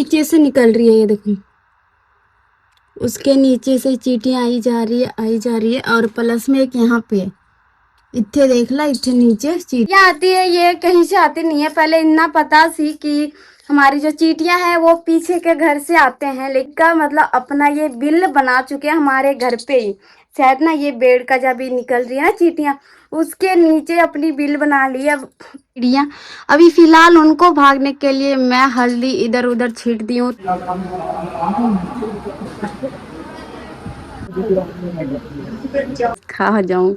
नीचे से निकल रही है, ये देखो। उसके नीचे से चींटियां आई जा रही है और प्लस में एक यहाँ पे इत्थे देख ला, इत्थे नीचे चींटियां आती है। ये कहीं से आती नहीं है। पहले इतना पता सी कि हमारी जो चींटियां हैं वो पीछे के घर से आते हैं, लेकिन का मतलब अपना ये बिल बना चुके हैं हमारे घर पे ही। शायद ना ये बेड का जब भी निकल रही है ना चींटियां, उसके नीचे अपनी बिल बना ली है चिड़िया। अभी फिलहाल उनको भागने के लिए मैं हल्दी इधर उधर छीट दी हूँ। खा जाऊं।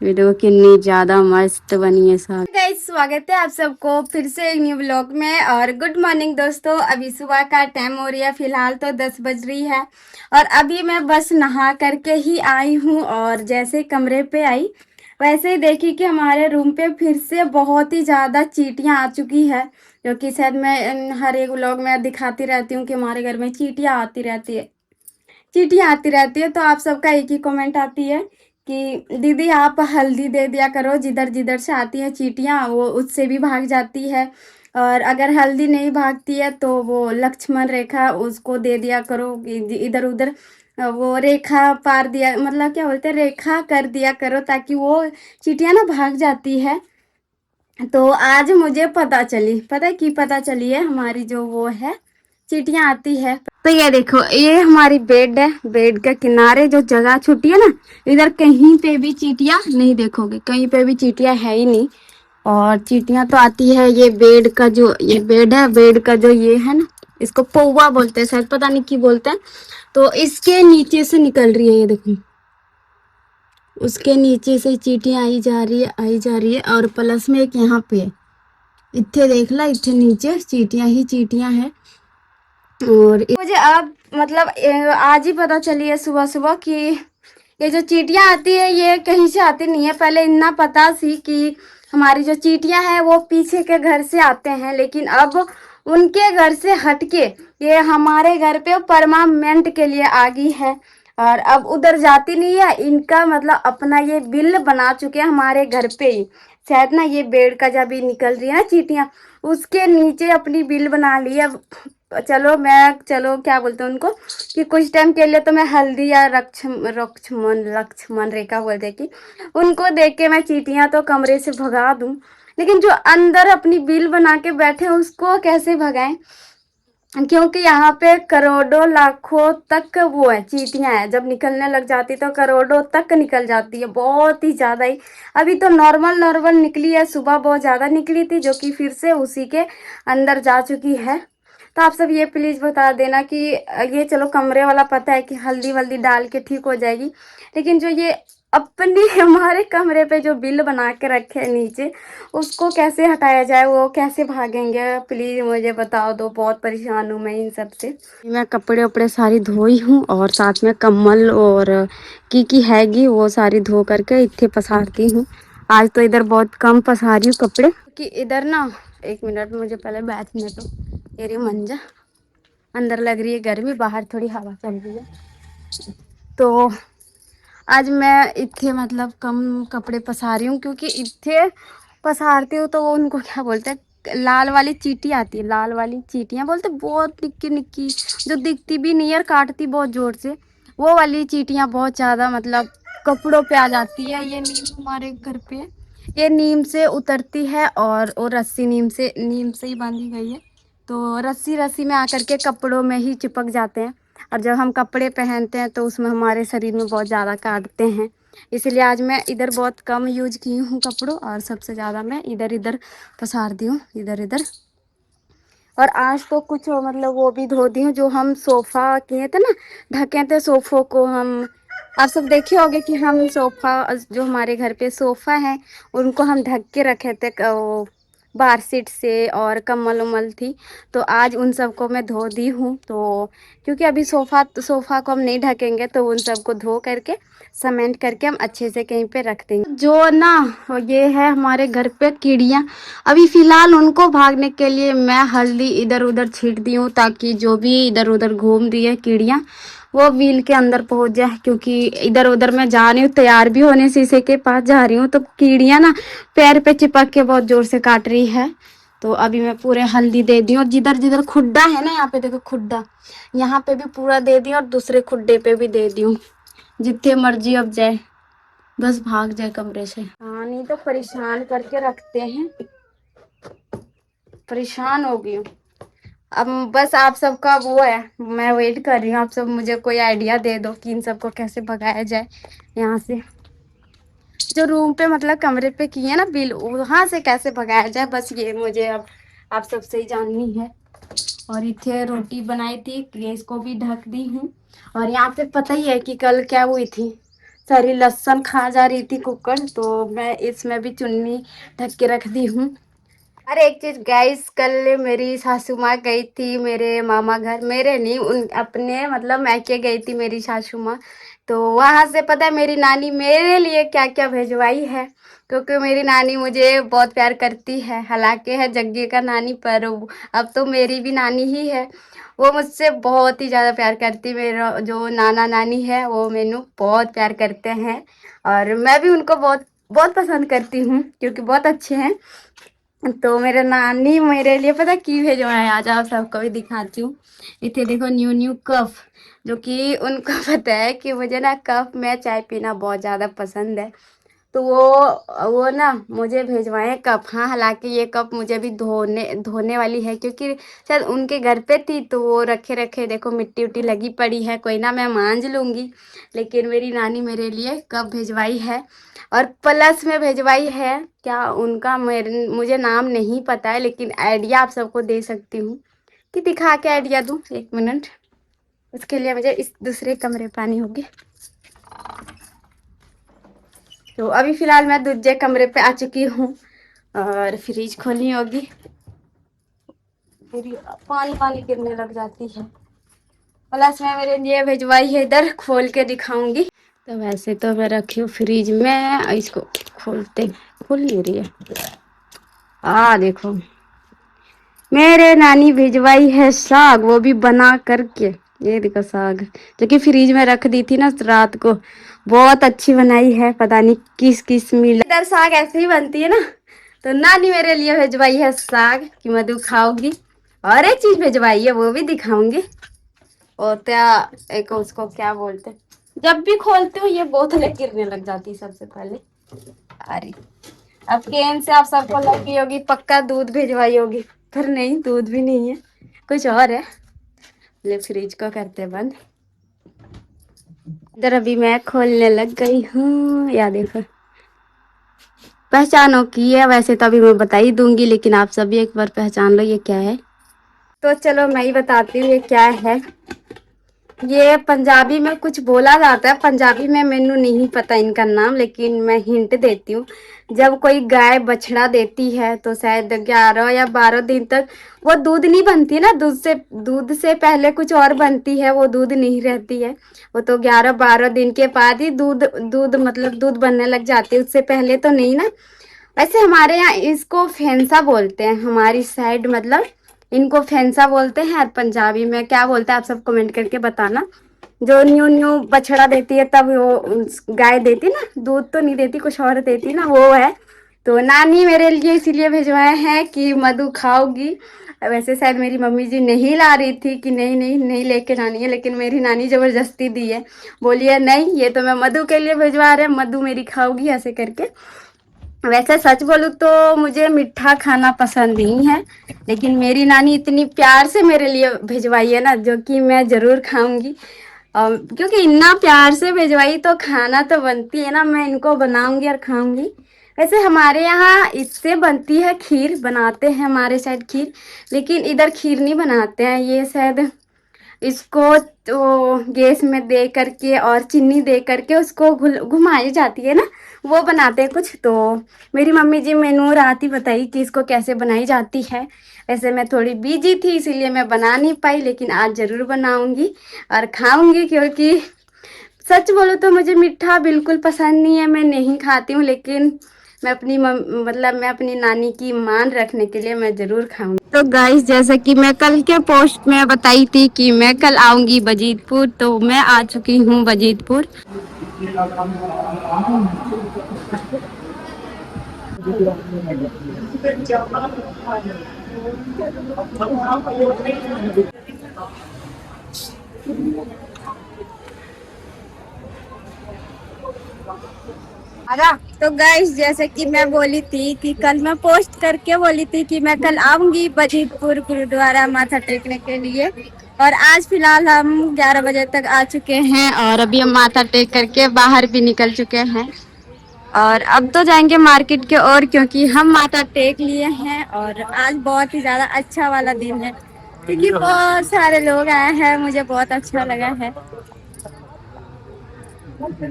वीडियो कितनी ज्यादा मस्त बनी है साहब। गाइस, स्वागत है आप सबको फिर से एक न्यू व्लॉग में। और गुड मॉर्निंग दोस्तों। अभी सुबह का टाइम हो रही है, फिलहाल तो 10 बज रही है। और अभी मैं बस नहा करके ही आई हूँ और जैसे कमरे पे आई वैसे ही देखी कि हमारे रूम पे फिर से बहुत ही ज़्यादा चींटियाँ आ चुकी है। जो कि शायद मैं हर एक व्लॉग में दिखाती रहती हूँ कि हमारे घर में चींटियाँ आती रहती है, चींटियाँ आती रहती है। तो आप सबका एक ही कमेंट आती है कि दीदी आप हल्दी दे दिया करो, जिधर जिधर से आती है चींटियाँ वो उससे भी भाग जाती है। और अगर हल्दी नहीं भागती है तो वो लक्ष्मण रेखा उसको दे दिया करो, इधर उधर वो रेखा पार दिया, मतलब क्या बोलते हैं, रेखा कर दिया करो, ताकि वो चींटियाँ ना भाग जाती है। तो आज मुझे पता की पता चली है, हमारी जो वो है चींटियाँ आती है। तो ये देखो, ये हमारी बेड है। बेड के किनारे जो जगह छुट्टी है ना, इधर कहीं पे भी चींटियाँ नहीं देखोगे, कहीं पे भी चींटियाँ है ही नहीं। और चींटियाँ तो आती है ये बेड का, जो ये बेड है, बेड का जो ये है ना, इसको पौवा बोलते हैं शायद, पता नहीं की बोलते हैं। तो इसके नीचे से निकल रही है, ये देखो। उसके नीचे से चींटियाँ आई जा रही है और प्लस में एक यहाँ पे इत्थे देख ला, इत्थे नीचे चींटियाँ ही चींटियाँ है। और मुझे अब मतलब आज ही पता चली है सुबह सुबह कि ये जो चींटियाँ आती है ये कहीं से आती नहीं है। पहले इतना पता सी कि हमारी जो चींटियाँ हैं वो पीछे के घर से आते हैं, लेकिन अब उनके घर से हटके ये हमारे घर पे परमानेंट के लिए आ गई है। और अब उधर जाती नहीं है। इनका मतलब अपना ये बिल बना चुके हैं हमारे घर पे ही। शायद ना ये बेड का जब भी निकल रही है ना चींटियाँ, उसके नीचे अपनी बिल बना ली है। चलो क्या बोलते हैं उनको, कि कुछ टाइम के लिए तो मैं हल्दी या लक्ष्मण रेखा बोलते कि उनको देख के मैं चींटियां तो कमरे से भगा दूं, लेकिन जो अंदर अपनी बिल बना के बैठे हैं उसको कैसे भगाएं। क्योंकि यहाँ पे करोड़ों लाखों तक वो है चींटियां है, जब निकलने लग जाती तो करोड़ों तक निकल जाती है, बहुत ही ज्यादा ही। अभी तो नॉर्मल नॉर्मल निकली है, सुबह बहुत ज्यादा निकली थी जो कि फिर से उसी के अंदर जा चुकी है। तो आप सब ये प्लीज बता देना कि ये चलो कमरे वाला पता है कि हल्दी वल्दी डाल के ठीक हो जाएगी, लेकिन जो ये अपनी हमारे कमरे पे जो बिल बना के रखे है नीचे, उसको कैसे हटाया जाए, वो कैसे भागेंगे, प्लीज मुझे बताओ दो। बहुत परेशान हूँ मैं इन सब से। मैं कपड़े वपड़े सारी धोई हूँ और साथ में कम्बल और की हैगी वो सारी धो करके इतने पसारती हूँ। आज तो इधर बहुत कम पसारी हूँ कपड़े, कि इधर ना, एक मिनट मुझे पहले बैठने दो। तेरी मंजा अंदर लग रही है गर्मी, बाहर थोड़ी हवा चल रही है। तो आज मैं इतने मतलब कम कपड़े पसारी हूँ, क्योंकि इतने पसारती हूँ तो वो उनको क्या बोलते हैं, लाल वाली चींटी आती है, लाल वाली चींटियाँ बोलते, बहुत निक्की निक्की, जो दिखती भी नहीं है, काटती बहुत जोर से, वो वाली चींटियाँ बहुत ज़्यादा मतलब कपड़ों पे आ जाती है। ये नीम हमारे घर पे, ये नीम से उतरती है और वो रस्सी नीम से ही बांधी गई है। तो रस्सी रस्सी में आकर के कपड़ों में ही चिपक जाते हैं, और जब हम कपड़े पहनते हैं तो उसमें हमारे शरीर में बहुत ज़्यादा काटते हैं। इसलिए आज मैं इधर बहुत कम यूज की हूँ कपड़ों, और सबसे ज़्यादा मैं इधर इधर पसार दी हूँ, इधर इधर। और आज तो कुछ मतलब वो भी धो दी हूँ, जो हम सोफ़ा किए थे ना, ढके थे सोफ़ों को हम। आप सब देखे होंगे कि हम सोफ़ा, जो हमारे घर पे सोफ़ा है उनको हम ढक के रखे थे वो बारसीट से, और कम्बल उम्बल थी, तो आज उन सबको मैं धो दी हूँ। तो क्योंकि अभी सोफ़ा को हम नहीं ढकेंगे, तो उन सबको धो करके सीमेंट करके हम अच्छे से कहीं पे रख देंगे। जो ना ये है हमारे घर पे कीड़ियाँ, अभी फिलहाल उनको भागने के लिए मैं हल्दी इधर उधर छीट दी हूँ, ताकि जो भी इधर उधर घूम रही है कीड़ियाँ वो व्हील के अंदर पहुंच जाए। क्योंकि इधर उधर मैं जा रही हूँ, तैयार भी होने शीशे के पास जा रही हूँ, तो कीड़ियाँ ना पैर पे चिपक के बहुत जोर से काट रही है। तो अभी मैं पूरे हल्दी दे दी और जिधर जिधर खुड्डा है ना, यहाँ पे देखो खुड्डा, यहाँ पे भी पूरा दे दी और दूसरे खुड्डे पे भी दे दी हूँ। जितने मर्जी अब जाए, बस भाग जाए कमरे से। हाँ नहीं तो परेशान करके रखते हैं, परेशान हो गई हूँ। अब बस आप सबका वो है, मैं वेट कर रही हूँ, आप सब मुझे कोई आइडिया दे दो कि इन सबको कैसे भगाया जाए यहाँ से। जो रूम पे मतलब कमरे पे किए ना बिल, वहाँ से कैसे भगाया जाए, बस ये मुझे अब आप सबसे ही जाननी है। और इतने रोटी बनाई थी, गैस को भी ढक दी हूँ। और यहाँ पे पता ही है कि कल क्या हुई थी, सारी लहसुन खा जा रही थी कुकर, तो मैं इसमें भी चुन्नी ढक के रख दी हूँ। अरे एक चीज गाइस, कल मेरी सासू माँ गई थी मेरे मामा घर, मेरे नहीं उन अपने मतलब मैके गई थी मेरी सासू माँ। तो वहां से पता है मेरी नानी मेरे लिए क्या क्या भेजवाई है, क्योंकि मेरी नानी मुझे बहुत प्यार करती है, हालांकि है जग्गी का नानी पर अब तो मेरी भी नानी ही है। वो मुझसे बहुत ही ज़्यादा प्यार करती है, मेरा जो नाना नानी है वो मैनू बहुत प्यार करते हैं, और मैं भी उनको बहुत बहुत पसंद करती हूँ क्योंकि बहुत अच्छे हैं। तो मेरे नानी मेरे लिए पता की भेजवाए, आज आप सबको भी दिखाती हूँ। इतने देखो न्यू न्यू कप, जो कि उनको पता है कि मुझे ना कप में चाय पीना बहुत ज़्यादा पसंद है, तो वो ना मुझे भेजवाए कप। हाँ हालांकि ये कप मुझे भी धोने धोने वाली है, क्योंकि शायद उनके घर पे थी तो वो रखे रखे देखो मिट्टी उट्टी लगी पड़ी है, कोई ना मैं मांज लूँगी। लेकिन मेरी नानी मेरे लिए कप भेजवाई है, और प्लस में भेजवाई है क्या उनका, मेरे मुझे नाम नहीं पता है, लेकिन आइडिया आप सबको दे सकती हूँ कि दिखा के आइडिया दूँ। एक मिनट, उसके लिए मुझे इस दूसरे कमरे पे आनी होगी। तो अभी फिलहाल मैं दूसरे कमरे पे आ चुकी हूँ और फ्रिज खोली होगी, फिर पानी पानी गिरने लग जाती है। प्लस में मेरे लिए भिजवाई है, इधर खोल के दिखाऊंगी। तो वैसे तो मैं रखी हूँ फ्रिज में, इसको खोलते, खुल नहीं रही है। देखो मेरे नानी भिजवाई है साग, वो भी बना करके, ये देखो साग, जो कि फ्रिज में रख दी थी ना रात को, बहुत अच्छी बनाई है, पता नहीं किस किस मिला। इधर साग ऐसे ही बनती है ना, तो नानी मेरे लिए भिजवाई है साग कि मधु खाओगी, और एक चीज भिजवाई है वो भी दिखाऊंगी। और क्या एक उसको क्या बोलते, जब भी खोलते हो ये बोतलें गिरने लग जाती है सबसे पहले। अरे अब केन से आप सबको लगी होगी पक्का दूध भिजवाई होगी, पर नहीं दूध भी नहीं है, कुछ और है। ले फ्रिज को करते बंद। इधर अभी मैं खोलने लग गई हूँ, या देखो पहचानो की है, वैसे तो अभी मैं बता ही दूंगी, लेकिन आप सभी एक बार पहचान लो ये क्या है। तो चलो मैं ही बताती हूँ ये क्या है। ये पंजाबी में कुछ बोला जाता है, पंजाबी में मैनू नहीं पता इनका नाम, लेकिन मैं हिंट देती हूँ। जब कोई गाय बछड़ा देती है तो शायद 11 या 12 दिन तक वो दूध नहीं बनती ना, दूध से पहले कुछ और बनती है, वो दूध नहीं रहती है। वो तो 11-12 दिन के बाद ही दूध दूध मतलब दूध बनने लग जाती है, उससे पहले तो नहीं ना। वैसे हमारे यहाँ इसको फेंसा बोलते हैं, हमारी साइड मतलब इनको फेंसा बोलते हैं, और पंजाबी में क्या बोलते हैं आप सब कमेंट करके बताना। जो न्यू न्यू बछड़ा देती है तब वो गाय देती ना, दूध तो नहीं देती, कुछ और देती ना, वो है। तो नानी मेरे लिए इसीलिए भिजवाए हैं कि मधु खाओगी। वैसे शायद मेरी मम्मी जी नहीं ला रही थी कि नहीं नहीं नहीं लेके जानी है, लेकिन मेरी नानी जबरदस्ती दी है, बोली है नहीं ये तो मैं मधु के लिए भिजवा रहे, मधु मेरी खाओगी ऐसे करके। वैसे सच बोलूँ तो मुझे मीठा खाना पसंद नहीं है, लेकिन मेरी नानी इतनी प्यार से मेरे लिए भिजवाई है ना, जो कि मैं ज़रूर खाऊंगी। क्योंकि इतना प्यार से भिजवाई तो खाना तो बनती है ना, मैं इनको बनाऊंगी और खाऊंगी। वैसे हमारे यहाँ इससे बनती है खीर, बनाते हैं हमारे साइड खीर, लेकिन इधर खीर नहीं बनाते हैं, ये शायद इसको तो गैस में दे करके और चीनी दे करके उसको घुमाई जाती है ना, वो बनाते हैं कुछ। तो मेरी मम्मी जी मैनू रात ही बताई कि इसको कैसे बनाई जाती है। वैसे मैं थोड़ी बिजी थी इसीलिए मैं बना नहीं पाई, लेकिन आज ज़रूर बनाऊंगी और खाऊंगी, क्योंकि सच बोलो तो मुझे मीठा बिल्कुल पसंद नहीं है, मैं नहीं खाती हूँ, लेकिन मैं अपनी मतलब मैं अपनी नानी की मान रखने के लिए मैं ज़रूर खाऊंगी। तो गाइस जैसा कि मैं कल के पोस्ट में बताई थी कि मैं कल आऊंगी बजीतपुर, तो मैं आ चुकी हूँ बजीतपुर। आजा। तो गाइस जैसे कि मैं बोली थी कि कल मैं पोस्ट करके बोली थी कि मैं कल आऊंगी बजीतपुर गुरुद्वारा माथा टेकने के लिए। और आज फिलहाल हम 11 बजे तक आ चुके हैं और अभी हम माथा टेक करके बाहर भी निकल चुके हैं। और अब तो जाएंगे मार्केट के और, क्योंकि हम माथा टेक लिए हैं और आज बहुत ही ज्यादा अच्छा वाला दिन है, क्योंकि बहुत सारे लोग आए हैं। मुझे बहुत अच्छा लगा है।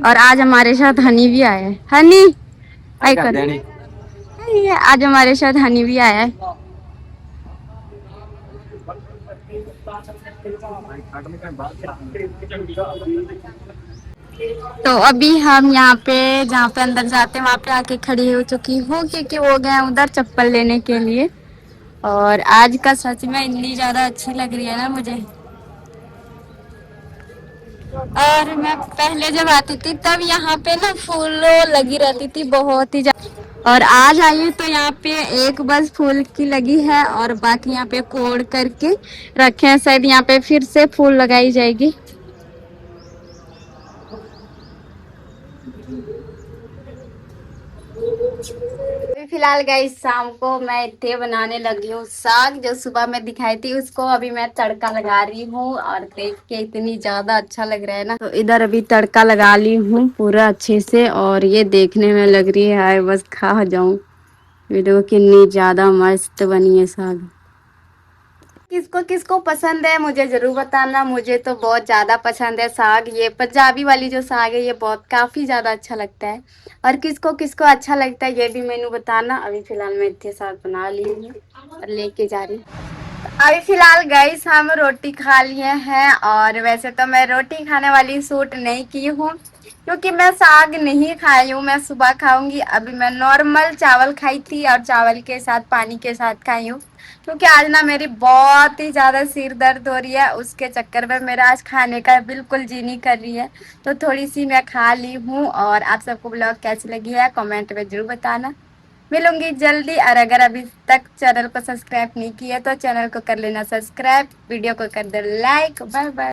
और आज हमारे साथ हनी भी आया है। हनी आइकन, ये आज हमारे साथ हनी भी आया है। तो अभी हम यहाँ पे जहाँ पे अंदर जाते हैं वहाँ पे आके खड़ी हो चुकी हूँ, क्योंकि वो गए उधर चप्पल लेने के लिए। और आज का सच में इतनी ज्यादा अच्छी लग रही है ना मुझे। और मैं पहले जब आती थी तब यहाँ पे ना फूल लगी रहती थी बहुत ही ज्यादा। और आज आई हूँ तो यहाँ पे एक बस फूल की लगी है और बाकी यहाँ पे कोड़ करके रखे हैं। शायद यहाँ पे फिर से फूल लगाई जाएगी। अभी फिलहाल गाइस शाम को मैं इतने बनाने लगी हूँ साग, जो सुबह में दिखाई थी उसको अभी मैं तड़का लगा रही हूँ। और देख के इतनी ज्यादा अच्छा लग रहा है ना, तो इधर अभी तड़का लगा ली हूँ पूरा अच्छे से। और ये देखने में लग रही है बस खा जाऊं। वीडियो कितनी ज्यादा मस्त बनी है साग। किसको किसको पसंद है मुझे जरूर बताना। मुझे तो बहुत ज्यादा पसंद है साग। ये पंजाबी वाली जो साग है ये बहुत काफी ज्यादा अच्छा लगता है। और किसको किसको अच्छा लगता है ये भी मेनू बताना। अभी फिलहाल मैं इतने साग बना ली हूँ और लेके जा रही हूँ। अभी फिलहाल गाइस हम रोटी खा लिए हैं। और वैसे तो मैं रोटी खाने वाली सूट नहीं की हूँ, क्योंकि मैं साग नहीं खाई हूँ। मैं सुबह खाऊंगी। अभी मैं नॉर्मल चावल खाई थी और चावल के साथ पानी के साथ खाई हूँ, क्योंकि आज ना मेरी बहुत ही ज्यादा सिर दर्द हो रही है। उसके चक्कर में मेरा आज खाने का बिल्कुल जी नहीं कर रही है, तो थोड़ी सी मैं खा ली हूँ। और आप सबको ब्लॉग कैसी लगी है कमेंट में जरूर बताना। मिलूंगी जल्दी। और अगर अभी तक चैनल को सब्सक्राइब नहीं किया तो चैनल को कर लेना सब्सक्राइब, वीडियो को कर दे लाइक। Bye bye.